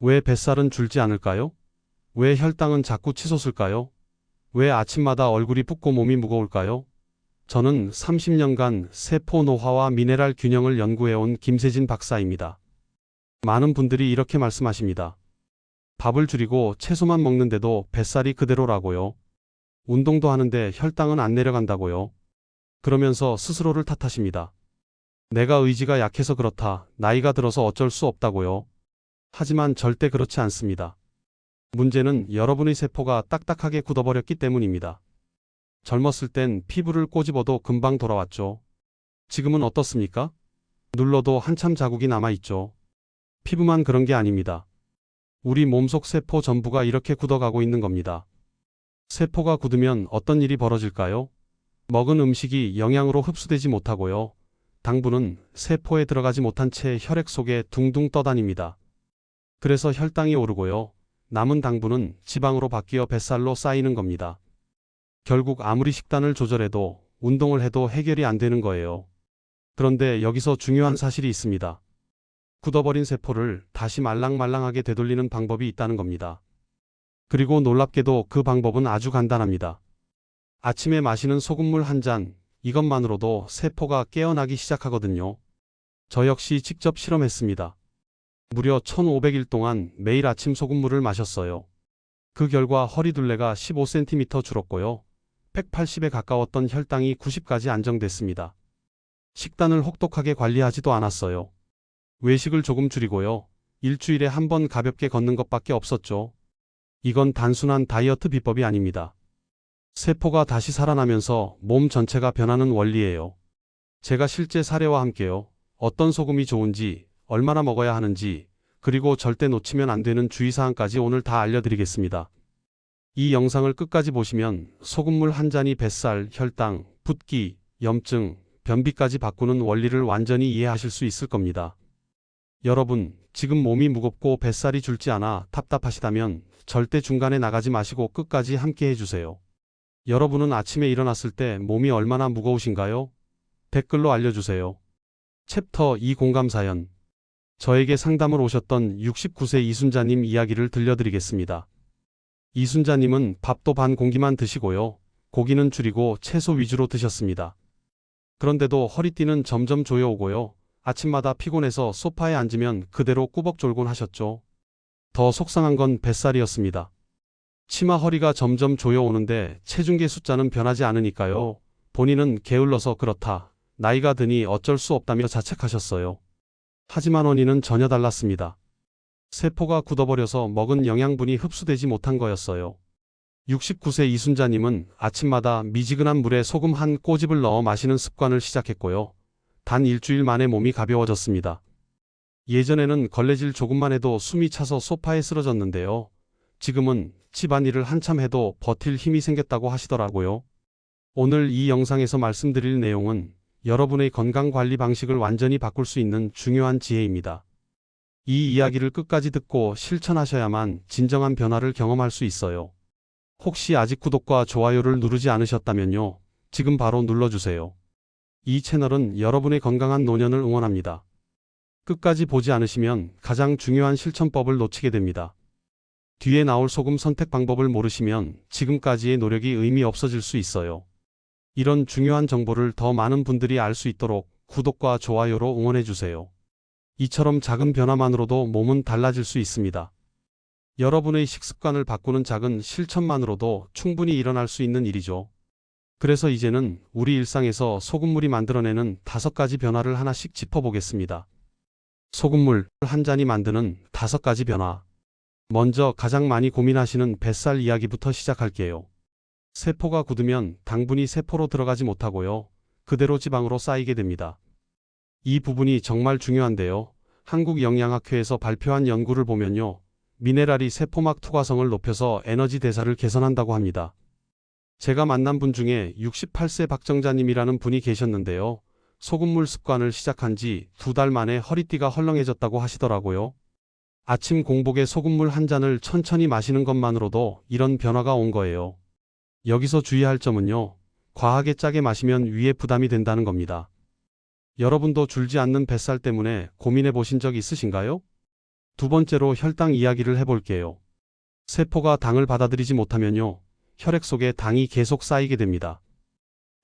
왜 뱃살은 줄지 않을까요? 왜 혈당은 자꾸 치솟을까요? 왜 아침마다 얼굴이 붓고 몸이 무거울까요? 저는 30년간 세포 노화와 미네랄 균형을 연구해온 김세진 박사입니다. 많은 분들이 이렇게 말씀하십니다. 밥을 줄이고 채소만 먹는데도 뱃살이 그대로라고요. 운동도 하는데 혈당은 안 내려간다고요. 그러면서 스스로를 탓하십니다. 내가 의지가 약해서 그렇다, 나이가 들어서 어쩔 수 없다고요. 하지만 절대 그렇지 않습니다. 문제는 여러분의 세포가 딱딱하게 굳어버렸기 때문입니다. 젊었을 땐 피부를 꼬집어도 금방 돌아왔죠. 지금은 어떻습니까? 눌러도 한참 자국이 남아있죠. 피부만 그런 게 아닙니다. 우리 몸속 세포 전부가 이렇게 굳어가고 있는 겁니다. 세포가 굳으면 어떤 일이 벌어질까요? 먹은 음식이 영양으로 흡수되지 못하고요. 당분은 세포에 들어가지 못한 채 혈액 속에 둥둥 떠다닙니다. 그래서 혈당이 오르고요. 남은 당분은 지방으로 바뀌어 뱃살로 쌓이는 겁니다. 결국 아무리 식단을 조절해도 운동을 해도 해결이 안 되는 거예요. 그런데 여기서 중요한 사실이 있습니다. 굳어버린 세포를 다시 말랑말랑하게 되돌리는 방법이 있다는 겁니다. 그리고 놀랍게도 그 방법은 아주 간단합니다. 아침에 마시는 소금물 한 잔, 이것만으로도 세포가 깨어나기 시작하거든요. 저 역시 직접 실험했습니다. 무려 1500일 동안 매일 아침 소금물을 마셨어요. 그 결과 허리둘레가 15cm 줄었고요. 180에 가까웠던 혈당이 90까지 안정됐습니다. 식단을 혹독하게 관리하지도 않았어요. 외식을 조금 줄이고요. 일주일에 한 번 가볍게 걷는 것밖에 없었죠. 이건 단순한 다이어트 비법이 아닙니다. 세포가 다시 살아나면서 몸 전체가 변하는 원리예요. 제가 실제 사례와 함께요. 어떤 소금이 좋은지, 얼마나 먹어야 하는지, 그리고 절대 놓치면 안 되는 주의사항까지 오늘 다 알려드리겠습니다. 이 영상을 끝까지 보시면 소금물 한 잔이 뱃살, 혈당, 붓기, 염증, 변비까지 바꾸는 원리를 완전히 이해하실 수 있을 겁니다. 여러분, 지금 몸이 무겁고 뱃살이 줄지 않아 답답하시다면 절대 중간에 나가지 마시고 끝까지 함께 해주세요. 여러분은 아침에 일어났을 때 몸이 얼마나 무거우신가요? 댓글로 알려주세요. 챕터 2 공감사연. 저에게 상담을 오셨던 69세 이순자님 이야기를 들려드리겠습니다. 이순자님은 밥도 반 공기만 드시고요. 고기는 줄이고 채소 위주로 드셨습니다. 그런데도 허리띠는 점점 조여오고요. 아침마다 피곤해서 소파에 앉으면 그대로 꾸벅졸곤 하셨죠. 더 속상한 건 뱃살이었습니다. 치마 허리가 점점 조여오는데 체중계 숫자는 변하지 않으니까요. 본인은 게을러서 그렇다, 나이가 드니 어쩔 수 없다며 자책하셨어요. 하지만 원인은 전혀 달랐습니다. 세포가 굳어버려서 먹은 영양분이 흡수되지 못한 거였어요. 69세 이순자님은 아침마다 미지근한 물에 소금 한 꼬집을 넣어 마시는 습관을 시작했고요. 단 일주일 만에 몸이 가벼워졌습니다. 예전에는 걸레질 조금만 해도 숨이 차서 소파에 쓰러졌는데요. 지금은 집안일을 한참 해도 버틸 힘이 생겼다고 하시더라고요. 오늘 이 영상에서 말씀드릴 내용은 여러분의 건강관리 방식을 완전히 바꿀 수 있는 중요한 지혜입니다. 이 이야기를 끝까지 듣고 실천하셔야만 진정한 변화를 경험할 수 있어요. 혹시 아직 구독과 좋아요를 누르지 않으셨다면요. 지금 바로 눌러주세요. 이 채널은 여러분의 건강한 노년을 응원합니다. 끝까지 보지 않으시면 가장 중요한 실천법을 놓치게 됩니다. 뒤에 나올 소금 선택 방법을 모르시면 지금까지의 노력이 의미 없어질 수 있어요. 이런 중요한 정보를 더 많은 분들이 알 수 있도록 구독과 좋아요로 응원해주세요. 이처럼 작은 변화만으로도 몸은 달라질 수 있습니다. 여러분의 식습관을 바꾸는 작은 실천만으로도 충분히 일어날 수 있는 일이죠. 그래서 이제는 우리 일상에서 소금물이 만들어내는 5가지 변화를 하나씩 짚어보겠습니다. 소금물 한 잔이 만드는 5가지 변화. 먼저 가장 많이 고민하시는 뱃살 이야기부터 시작할게요. 세포가 굳으면 당분이 세포로 들어가지 못하고요. 그대로 지방으로 쌓이게 됩니다. 이 부분이 정말 중요한데요. 한국영양학회에서 발표한 연구를 보면요. 미네랄이 세포막 투과성을 높여서 에너지 대사를 개선한다고 합니다. 제가 만난 분 중에 68세 박정자님이라는 분이 계셨는데요. 소금물 습관을 시작한 지 2달 만에 허리띠가 헐렁해졌다고 하시더라고요. 아침 공복에 소금물 한 잔을 천천히 마시는 것만으로도 이런 변화가 온 거예요. 여기서 주의할 점은요. 과하게 짜게 마시면 위에 부담이 된다는 겁니다. 여러분도 줄지 않는 뱃살 때문에 고민해 보신 적 있으신가요? 두 번째로 혈당 이야기를 해볼게요. 세포가 당을 받아들이지 못하면요, 혈액 속에 당이 계속 쌓이게 됩니다.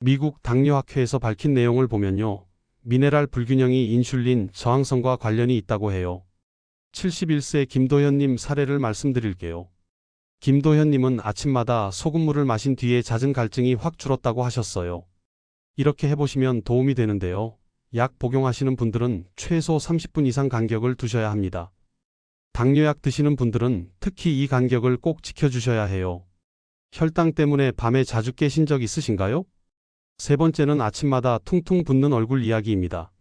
미국 당뇨학회에서 밝힌 내용을 보면요, 미네랄 불균형이 인슐린 저항성과 관련이 있다고 해요. 71세 김도현님 사례를 말씀드릴게요. 김도현님은 아침마다 소금물을 마신 뒤에 잦은 갈증이 확 줄었다고 하셨어요. 이렇게 해보시면 도움이 되는데요. 약 복용하시는 분들은 최소 30분 이상 간격을 두셔야 합니다. 당뇨약 드시는 분들은 특히 이 간격을 꼭 지켜주셔야 해요. 혈당 때문에 밤에 자주 깨신 적 있으신가요? 세 번째는 아침마다 퉁퉁 붓는 얼굴 이야기입니다.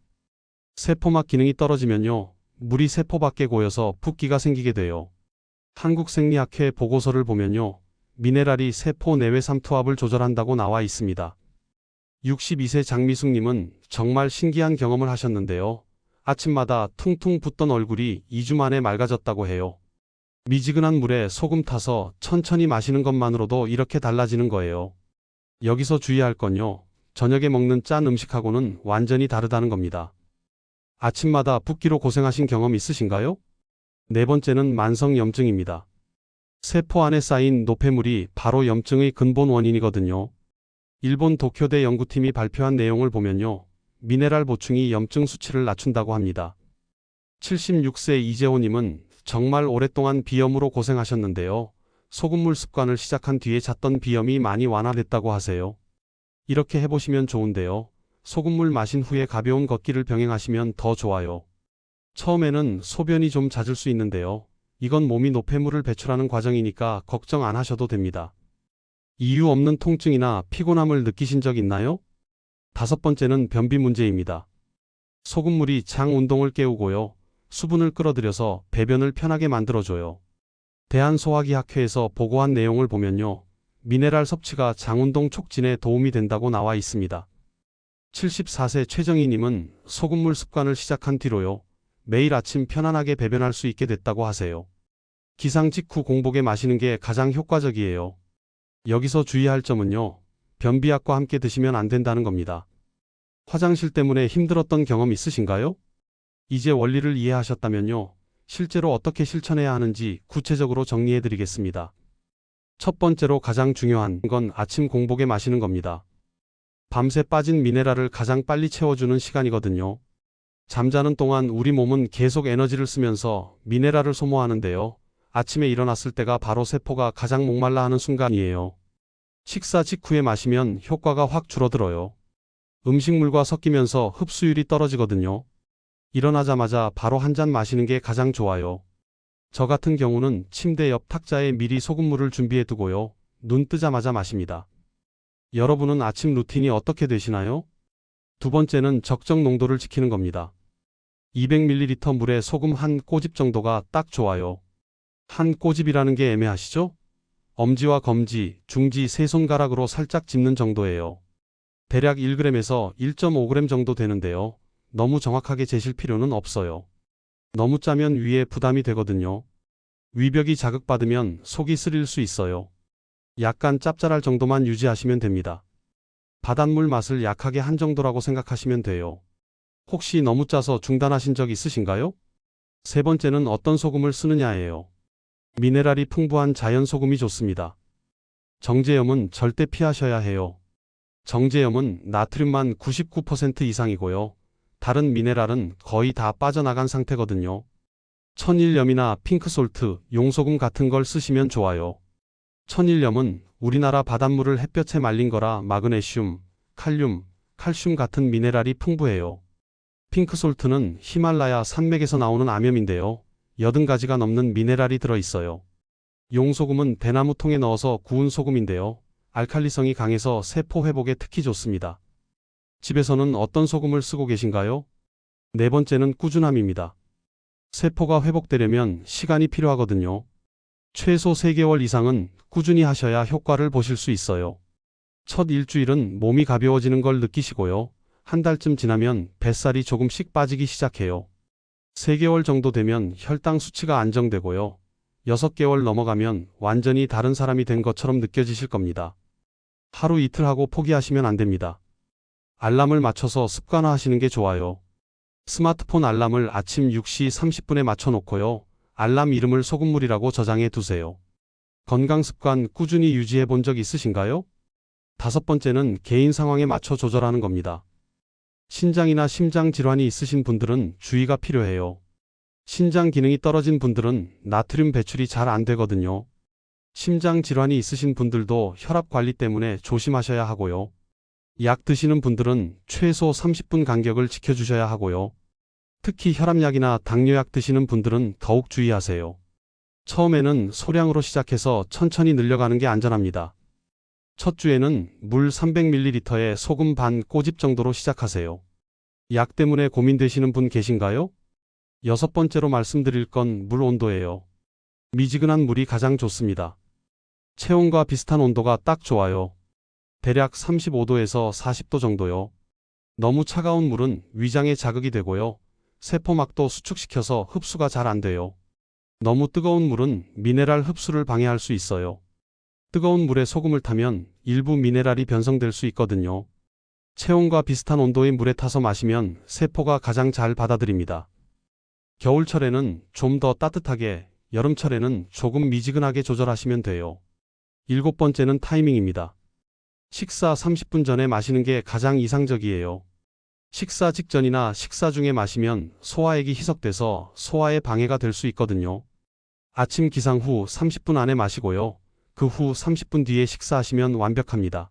세포막 기능이 떨어지면요, 물이 세포 밖에 고여서 붓기가 생기게 돼요. 한국생리학회 보고서를 보면요, 미네랄이 세포 내외 삼투압을 조절한다고 나와 있습니다. 62세 장미숙님은 정말 신기한 경험을 하셨는데요. 아침마다 퉁퉁 붓던 얼굴이 2주 만에 맑아졌다고 해요. 미지근한 물에 소금 타서 천천히 마시는 것만으로도 이렇게 달라지는 거예요. 여기서 주의할 건요, 저녁에 먹는 짠 음식하고는 완전히 다르다는 겁니다. 아침마다 붓기로 고생하신 경험 있으신가요? 네 번째는 만성염증입니다. 세포 안에 쌓인 노폐물이 바로 염증의 근본 원인이거든요. 일본 도쿄대 연구팀이 발표한 내용을 보면요, 미네랄 보충이 염증 수치를 낮춘다고 합니다. 76세 이재호님은 정말 오랫동안 비염으로 고생하셨는데요. 소금물 습관을 시작한 뒤에 잤던 비염이 많이 완화됐다고 하세요. 이렇게 해보시면 좋은데요. 소금물 마신 후에 가벼운 걷기를 병행하시면 더 좋아요. 처음에는 소변이 좀 잦을 수 있는데요. 이건 몸이 노폐물을 배출하는 과정이니까 걱정 안 하셔도 됩니다. 이유 없는 통증이나 피곤함을 느끼신 적 있나요? 다섯 번째는 변비 문제입니다. 소금물이 장 운동을 깨우고요, 수분을 끌어들여서 배변을 편하게 만들어줘요. 대한소화기학회에서 보고한 내용을 보면요, 미네랄 섭취가 장 운동 촉진에 도움이 된다고 나와 있습니다. 74세 최정희님은 소금물 습관을 시작한 뒤로요, 매일 아침 편안하게 배변할 수 있게 됐다고 하세요. 기상 직후 공복에 마시는 게 가장 효과적이에요. 여기서 주의할 점은요, 변비약과 함께 드시면 안 된다는 겁니다. 화장실 때문에 힘들었던 경험 있으신가요? 이제 원리를 이해하셨다면요, 실제로 어떻게 실천해야 하는지 구체적으로 정리해 드리겠습니다. 첫 번째로 가장 중요한 건 아침 공복에 마시는 겁니다. 밤새 빠진 미네랄을 가장 빨리 채워주는 시간이거든요. 잠자는 동안 우리 몸은 계속 에너지를 쓰면서 미네랄을 소모하는데요. 아침에 일어났을 때가 바로 세포가 가장 목말라 하는 순간이에요. 식사 직후에 마시면 효과가 확 줄어들어요. 음식물과 섞이면서 흡수율이 떨어지거든요. 일어나자마자 바로 한 잔 마시는 게 가장 좋아요. 저 같은 경우는 침대 옆 탁자에 미리 소금물을 준비해 두고요, 눈 뜨자마자 마십니다. 여러분은 아침 루틴이 어떻게 되시나요? 두 번째는 적정 농도를 지키는 겁니다. 200ml 물에 소금 한 꼬집 정도가 딱 좋아요. 한 꼬집이라는 게 애매하시죠? 엄지와 검지, 중지 세 손가락으로 살짝 짚는 정도예요. 대략 1g에서 1.5g 정도 되는데요. 너무 정확하게 재실 필요는 없어요. 너무 짜면 위에 부담이 되거든요. 위벽이 자극받으면 속이 쓰릴 수 있어요. 약간 짭짤할 정도만 유지하시면 됩니다. 바닷물 맛을 약하게 한 정도라고 생각하시면 돼요. 혹시 너무 짜서 중단하신 적 있으신가요? 세 번째는 어떤 소금을 쓰느냐예요. 미네랄이 풍부한 자연 소금이 좋습니다. 정제염은 절대 피하셔야 해요. 정제염은 나트륨만 99% 이상이고요. 다른 미네랄은 거의 다 빠져나간 상태거든요. 천일염이나 핑크솔트, 용소금 같은 걸 쓰시면 좋아요. 천일염은 우리나라 바닷물을 햇볕에 말린 거라 마그네슘, 칼륨, 칼슘 같은 미네랄이 풍부해요. 핑크솔트는 히말라야 산맥에서 나오는 암염인데요. 80가지가 넘는 미네랄이 들어있어요. 용소금은 대나무통에 넣어서 구운 소금인데요. 알칼리성이 강해서 세포 회복에 특히 좋습니다. 집에서는 어떤 소금을 쓰고 계신가요? 네 번째는 꾸준함입니다. 세포가 회복되려면 시간이 필요하거든요. 최소 3개월 이상은 꾸준히 하셔야 효과를 보실 수 있어요. 첫 일주일은 몸이 가벼워지는 걸 느끼시고요. 한 달쯤 지나면 뱃살이 조금씩 빠지기 시작해요. 3개월 정도 되면 혈당 수치가 안정되고요. 6개월 넘어가면 완전히 다른 사람이 된 것처럼 느껴지실 겁니다. 하루 이틀 하고 포기하시면 안 됩니다. 알람을 맞춰서 습관화하시는 게 좋아요. 스마트폰 알람을 아침 6시 30분에 맞춰 놓고요. 알람 이름을 소금물이라고 저장해 두세요. 건강 습관 꾸준히 유지해 본 적 있으신가요? 다섯 번째는 개인 상황에 맞춰 조절하는 겁니다. 신장이나 심장 질환이 있으신 분들은 주의가 필요해요. 신장 기능이 떨어진 분들은 나트륨 배출이 잘 안 되거든요. 심장 질환이 있으신 분들도 혈압 관리 때문에 조심하셔야 하고요. 약 드시는 분들은 최소 30분 간격을 지켜주셔야 하고요. 특히 혈압약이나 당뇨약 드시는 분들은 더욱 주의하세요. 처음에는 소량으로 시작해서 천천히 늘려가는 게 안전합니다. 첫 주에는 물 300ml에 소금 반 꼬집 정도로 시작하세요. 약 때문에 고민되시는 분 계신가요? 여섯 번째로 말씀드릴 건 물 온도예요. 미지근한 물이 가장 좋습니다. 체온과 비슷한 온도가 딱 좋아요. 대략 35도에서 40도 정도요. 너무 차가운 물은 위장에 자극이 되고요. 세포막도 수축시켜서 흡수가 잘 안 돼요. 너무 뜨거운 물은 미네랄 흡수를 방해할 수 있어요. 뜨거운 물에 소금을 타면 일부 미네랄이 변성될 수 있거든요. 체온과 비슷한 온도의 물에 타서 마시면 세포가 가장 잘 받아들입니다. 겨울철에는 좀 더 따뜻하게, 여름철에는 조금 미지근하게 조절하시면 돼요. 일곱 번째는 타이밍입니다. 식사 30분 전에 마시는 게 가장 이상적이에요. 식사 직전이나 식사 중에 마시면 소화액이 희석돼서 소화에 방해가 될 수 있거든요. 아침 기상 후 30분 안에 마시고요. 그 후 30분 뒤에 식사하시면 완벽합니다.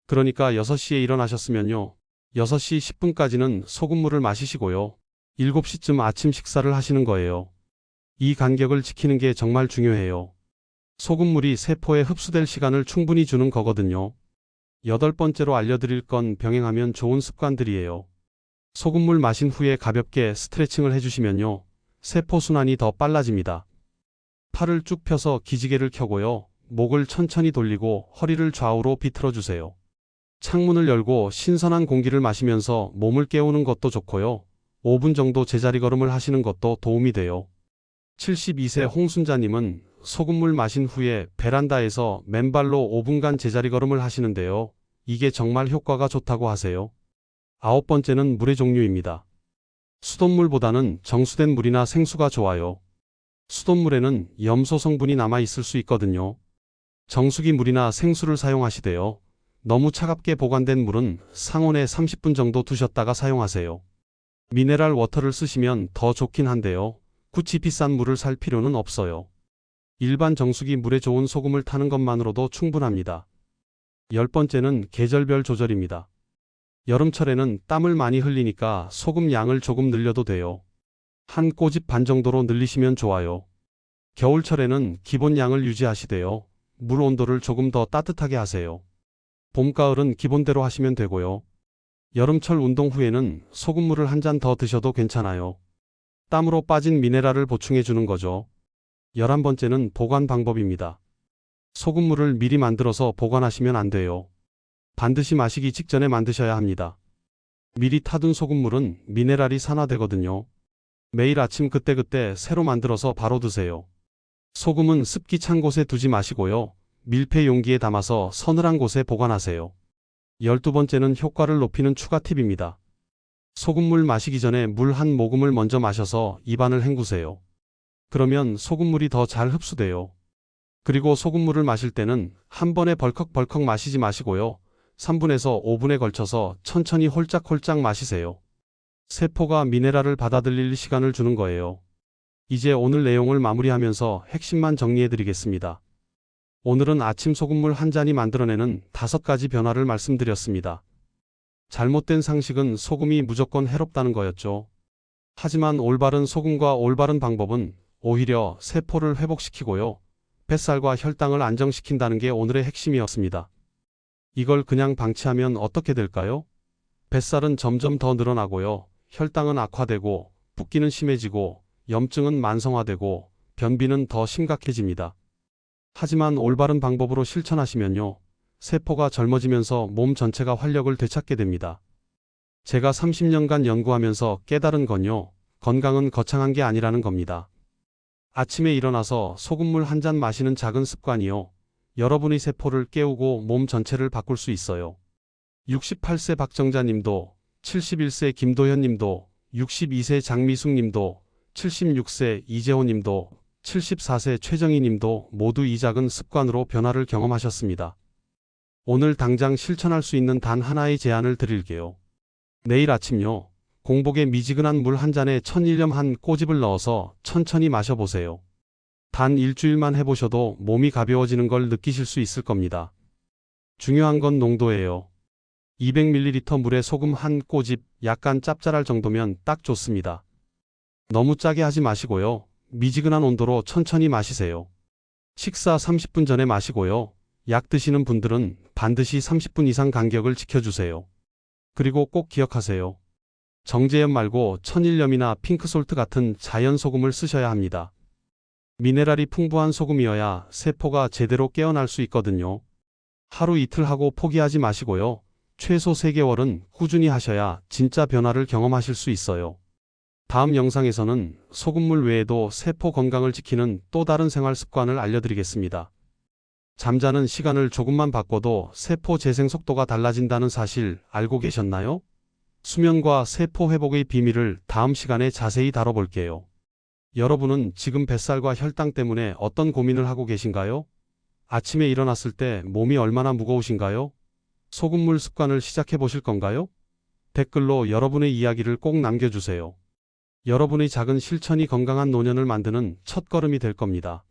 그러니까 6시에 일어나셨으면요. 6시 10분까지는 소금물을 마시시고요. 7시쯤 아침 식사를 하시는 거예요. 이 간격을 지키는 게 정말 중요해요. 소금물이 세포에 흡수될 시간을 충분히 주는 거거든요. 여덟 번째로 알려드릴 건 병행하면 좋은 습관들이에요. 소금물 마신 후에 가볍게 스트레칭을 해주시면요. 세포 순환이 더 빨라집니다. 팔을 쭉 펴서 기지개를 켜고요. 목을 천천히 돌리고 허리를 좌우로 비틀어 주세요. 창문을 열고 신선한 공기를 마시면서 몸을 깨우는 것도 좋고요. 5분 정도 제자리 걸음을 하시는 것도 도움이 돼요. 72세 홍순자님은 소금물 마신 후에 베란다에서 맨발로 5분간 제자리 걸음을 하시는데요. 이게 정말 효과가 좋다고 하세요. 아홉 번째는 물의 종류입니다. 수돗물보다는 정수된 물이나 생수가 좋아요. 수돗물에는 염소 성분이 남아 있을 수 있거든요. 정수기 물이나 생수를 사용하시되요. 너무 차갑게 보관된 물은 상온에 30분 정도 두셨다가 사용하세요. 미네랄 워터를 쓰시면 더 좋긴 한데요. 굳이 비싼 물을 살 필요는 없어요. 일반 정수기 물에 좋은 소금을 타는 것만으로도 충분합니다. 열 번째는 계절별 조절입니다. 여름철에는 땀을 많이 흘리니까 소금 양을 조금 늘려도 돼요. 한 꼬집 반 정도로 늘리시면 좋아요. 겨울철에는 기본 양을 유지하시되요. 물 온도를 조금 더 따뜻하게 하세요. 봄, 가을은 기본대로 하시면 되고요. 여름철 운동 후에는 소금물을 한 잔 더 드셔도 괜찮아요. 땀으로 빠진 미네랄을 보충해 주는 거죠. 11번째는 보관 방법입니다. 소금물을 미리 만들어서 보관하시면 안 돼요. 반드시 마시기 직전에 만드셔야 합니다. 미리 타둔 소금물은 미네랄이 산화되거든요. 매일 아침 그때그때 새로 만들어서 바로 드세요. 소금은 습기 찬 곳에 두지 마시고요. 밀폐 용기에 담아서 서늘한 곳에 보관하세요. 12번째는 효과를 높이는 추가 팁입니다. 소금물 마시기 전에 물 한 모금을 먼저 마셔서 입안을 헹구세요. 그러면 소금물이 더 잘 흡수돼요. 그리고 소금물을 마실 때는 한 번에 벌컥벌컥 마시지 마시고요. 3분에서 5분에 걸쳐서 천천히 홀짝홀짝 마시세요. 세포가 미네랄을 받아들일 시간을 주는 거예요. 이제 오늘 내용을 마무리하면서 핵심만 정리해드리겠습니다. 오늘은 아침 소금물 한 잔이 만들어내는 5가지 변화를 말씀드렸습니다. 잘못된 상식은 소금이 무조건 해롭다는 거였죠. 하지만 올바른 소금과 올바른 방법은 오히려 세포를 회복시키고요. 뱃살과 혈당을 안정시킨다는 게 오늘의 핵심이었습니다. 이걸 그냥 방치하면 어떻게 될까요? 뱃살은 점점 더 늘어나고요. 혈당은 악화되고 붓기는 심해지고 염증은 만성화되고 변비는 더 심각해집니다. 하지만 올바른 방법으로 실천하시면요. 세포가 젊어지면서 몸 전체가 활력을 되찾게 됩니다. 제가 30년간 연구하면서 깨달은 건요. 건강은 거창한 게 아니라는 겁니다. 아침에 일어나서 소금물 한 잔 마시는 작은 습관이요. 여러분의 세포를 깨우고 몸 전체를 바꿀 수 있어요. 68세 박정자님도, 71세 김도현님도, 62세 장미숙님도, 76세 이재호 님도 74세 최정희 님도 모두 이 작은 습관으로 변화를 경험하셨습니다. 오늘 당장 실천할 수 있는 단 하나의 제안을 드릴게요. 내일 아침요. 공복에 미지근한 물 한 잔에 1000일염 한 꼬집을 넣어서 천천히 마셔보세요. 단 일주일만 해보셔도 몸이 가벼워지는 걸 느끼실 수 있을 겁니다. 중요한 건 농도예요. 200ml 물에 소금 한 꼬집, 약간 짭짤할 정도면 딱 좋습니다. 너무 짜게 하지 마시고요. 미지근한 온도로 천천히 마시세요. 식사 30분 전에 마시고요. 약 드시는 분들은 반드시 30분 이상 간격을 지켜주세요. 그리고 꼭 기억하세요. 정제염 말고 천일염이나 핑크솔트 같은 자연 소금을 쓰셔야 합니다. 미네랄이 풍부한 소금이어야 세포가 제대로 깨어날 수 있거든요. 하루 이틀 하고 포기하지 마시고요. 최소 3개월은 꾸준히 하셔야 진짜 변화를 경험하실 수 있어요. 다음 영상에서는 소금물 외에도 세포 건강을 지키는 또 다른 생활 습관을 알려드리겠습니다. 잠자는 시간을 조금만 바꿔도 세포 재생 속도가 달라진다는 사실 알고 계셨나요? 수면과 세포 회복의 비밀을 다음 시간에 자세히 다뤄볼게요. 여러분은 지금 뱃살과 혈당 때문에 어떤 고민을 하고 계신가요? 아침에 일어났을 때 몸이 얼마나 무거우신가요? 소금물 습관을 시작해 보실 건가요? 댓글로 여러분의 이야기를 꼭 남겨주세요. 여러분의 작은 실천이 건강한 노년을 만드는 첫걸음이 될 겁니다.